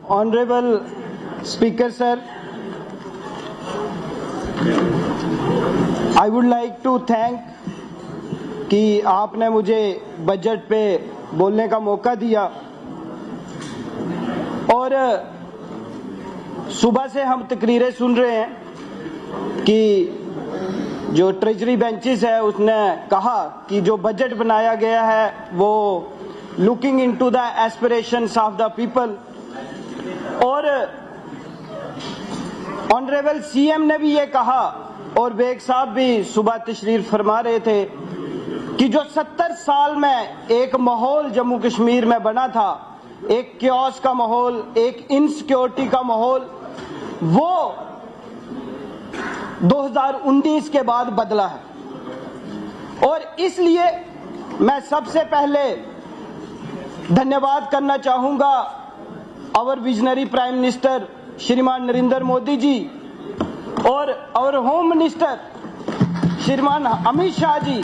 Honorable Speaker Sir, I would like to thank कि आपने मुझे बजट पे बोलने का मौका दिया और सुबह से हम तकरीरें सुन रहे हैं कि जो ट्रेजरी बेंचेस है उसने कहा कि जो बजट बनाया गया है वो looking into the aspirations of the people, और ऑनरेबल सीएम ने भी ये कहा और बेग साहब भी सुबह तशरीफ फरमा रहे थे कि जो 70 साल में एक माहौल जम्मू कश्मीर में बना था, एक क्योस का माहौल, एक इनसिक्योरिटी का माहौल, वो 2019 के बाद बदला है। और इसलिए मैं सबसे पहले धन्यवाद करना चाहूंगा आवर विजनरी प्राइम मिनिस्टर श्रीमान नरेंद्र मोदी जी और आवर होम मिनिस्टर श्रीमान अमित शाह जी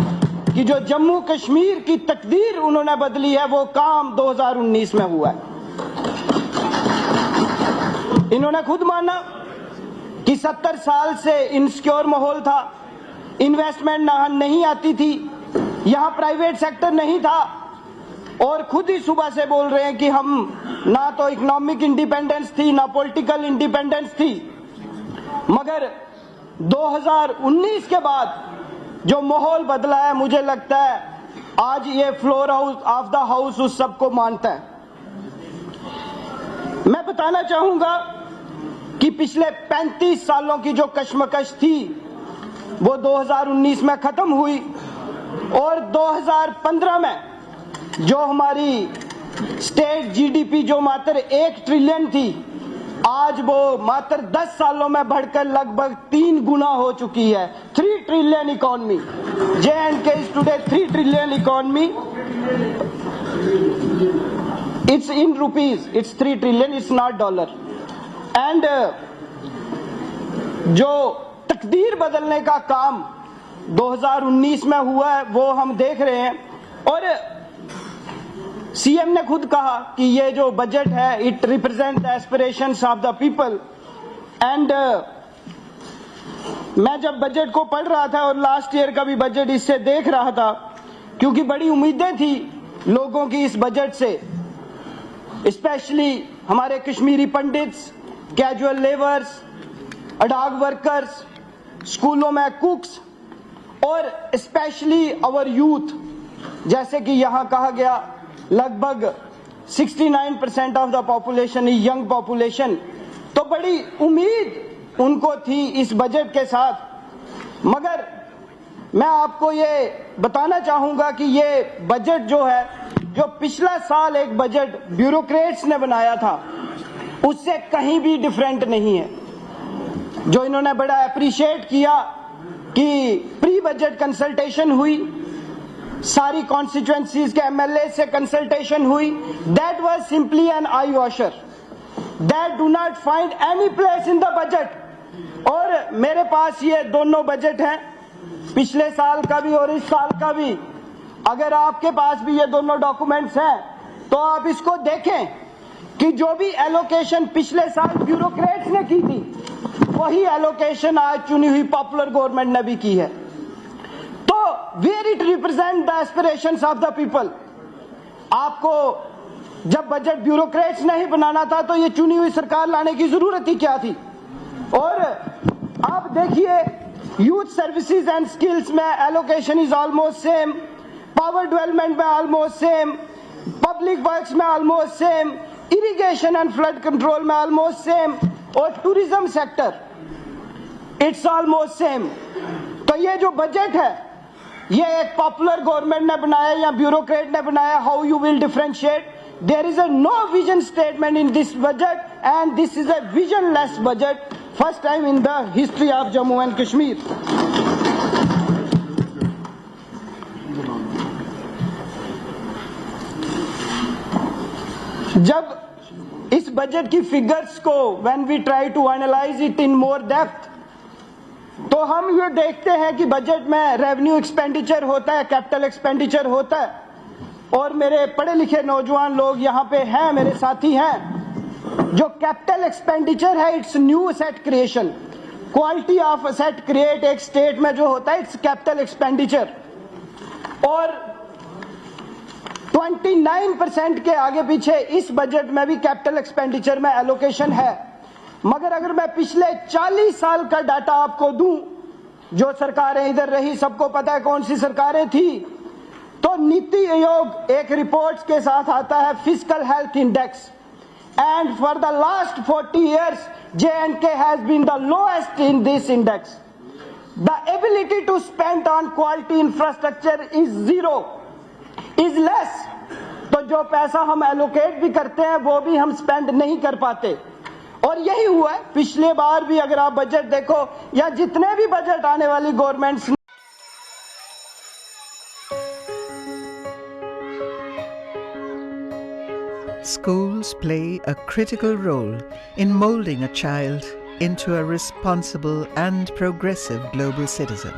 कि जो जम्मू कश्मीर की तकदीर उन्होंने बदली है, वो काम 2019 में हुआ है। इन्होंने खुद माना कि 70 साल से इनसिक्योर माहौल था, इन्वेस्टमेंट नहीं आती थी, यहां प्राइवेट सेक्टर नहीं था, और खुद ही सुबह से बोल रहे हैं कि हम ना तो इकोनॉमिक इंडिपेंडेंस थी ना पॉलिटिकल इंडिपेंडेंस थी। मगर 2019 के बाद जो माहौल बदला है, मुझे लगता है आज ये फ्लोर ऑफ द हाउस उस सबको मानता है। मैं बताना चाहूंगा कि पिछले 35 सालों की जो कशमकश थी वो 2019 में खत्म हुई, और 2015 में जो हमारी स्टेट जीडीपी जो मात्र 1 ट्रिलियन थी, आज वो मात्र 10 सालों में बढ़कर लगभग 3 गुना हो चुकी है। 3 trillion economy, J&K is today 3 trillion economy. It's in rupees, it's 3 trillion, it's not dollar. And जो तकदीर बदलने का काम 2019 में हुआ है वो हम देख रहे हैं। और सीएम ने खुद कहा कि ये जो बजट है it represent the aspirations of the people. And मैं जब बजट को पढ़ रहा था और लास्ट ईयर का भी बजट इससे देख रहा था, क्योंकि बड़ी उम्मीदें थी लोगों की इस बजट से, स्पेशली हमारे कश्मीरी पंडित्स, कैजुअल लेबर्स, अडाग वर्कर्स, स्कूलों में कुक्स, और स्पेशली आवर यूथ, जैसे कि यहां कहा गया लगभग 69% of the population is young population. तो बड़ी उम्मीद उनको थी इस बजट के साथ। मगर मैं आपको ये बताना चाहूंगा कि ये बजट जो है, जो पिछला साल एक बजट ब्यूरोक्रेट्स ने बनाया था, उससे कहीं भी डिफरेंट नहीं है। जो इन्होंने बड़ा अप्रिशिएट किया कि प्री बजट कंसल्टेशन हुई, सारी कॉन्स्टिट्यूएंसीज के एमएलए से कंसल्टेशन हुई, that was simply an eye washer, that do not find any place in the budget. और मेरे पास ये दोनों बजट हैं, पिछले साल का भी और इस साल का भी। अगर आपके पास भी ये दोनों डॉक्यूमेंट्स हैं तो आप इसको देखें कि जो भी एलोकेशन पिछले साल ब्यूरोक्रेट्स ने की थी, वही एलोकेशन आज चुनी हुई पॉपुलर गवर्नमेंट ने भी की है। तो where it represent the aspirations of the people. आपको जब बजट ब्यूरोक्रेट्स नहीं बनाना था तो ये चुनी हुई सरकार लाने की जरूरत ही क्या थी। और आप देखिए, यूथ सर्विसेज एंड स्किल्स में allocation is almost same, power development में ऑलमोस्ट सेम, पब्लिक वर्क्स में almost same, irrigation and flood control में ऑलमोस्ट सेम, और tourism sector it's almost same. तो ये जो बजट है ये एक पॉपुलर गवर्नमेंट ने बनाया या ब्यूरोक्रेट ने बनाया, how you will differentiate? There is a no vision statement in this budget, and this is a visionless budget, first time in the history of Jammu and Kashmir. जब इस बजट की फिगर्स को when we try to analyse it in more depth, तो हम ये देखते हैं कि बजट में रेवेन्यू एक्सपेंडिचर होता है, कैपिटल एक्सपेंडिचर होता है। और मेरे पढ़े लिखे नौजवान लोग यहाँ पे हैं, मेरे साथी हैं, जो कैपिटल एक्सपेंडिचर है it's new asset creation, quality of asset create एक स्टेट में जो होता है इट्स कैपिटल एक्सपेंडिचर, और 29% के आगे पीछे इस बजट में भी कैपिटल एक्सपेंडिचर में एलोकेशन है। मगर अगर मैं पिछले 40 साल का डाटा आपको दूं, जो सरकारें इधर रही सबको पता है कौन सी सरकारें थी, तो नीति आयोग एक रिपोर्ट के साथ आता है fiscal health index, and for the last 40 years J&K has been the lowest in this index. The ability to spend on quality infrastructure is zero, is less. तो जो पैसा हम एलोकेट भी करते हैं वो भी हम स्पेंड नहीं कर पाते, और यही हुआ है पिछले बार भी। अगर आप बजट देखो या जितने भी बजट आने वाली governments, Schools play a critical role in molding a child into a responsible and progressive global citizen.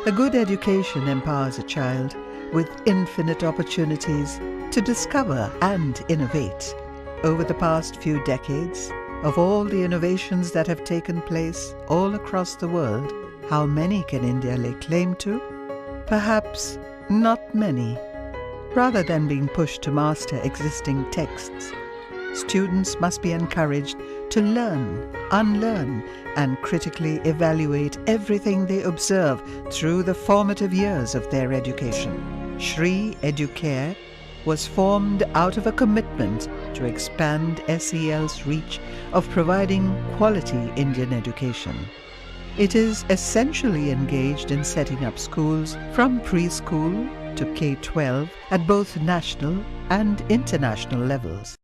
A good education empowers a child with infinite opportunities to discover and innovate. Over the past few decades, of all the innovations that have taken place all across the world, how many can India lay claim to? Perhaps not many. Rather than being pushed to master existing texts, students must be encouraged to learn, unlearn, and critically evaluate everything they observe through the formative years of their education. Shri Educare was formed out of a commitment to expand SEL's reach of providing quality Indian education. It is essentially engaged in setting up schools from preschool to K-12 at both national and international levels.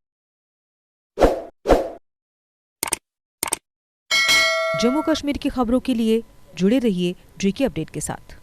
Jammu Kashmir की खबरों के लिए जुड़े रहिए JK update के साथ।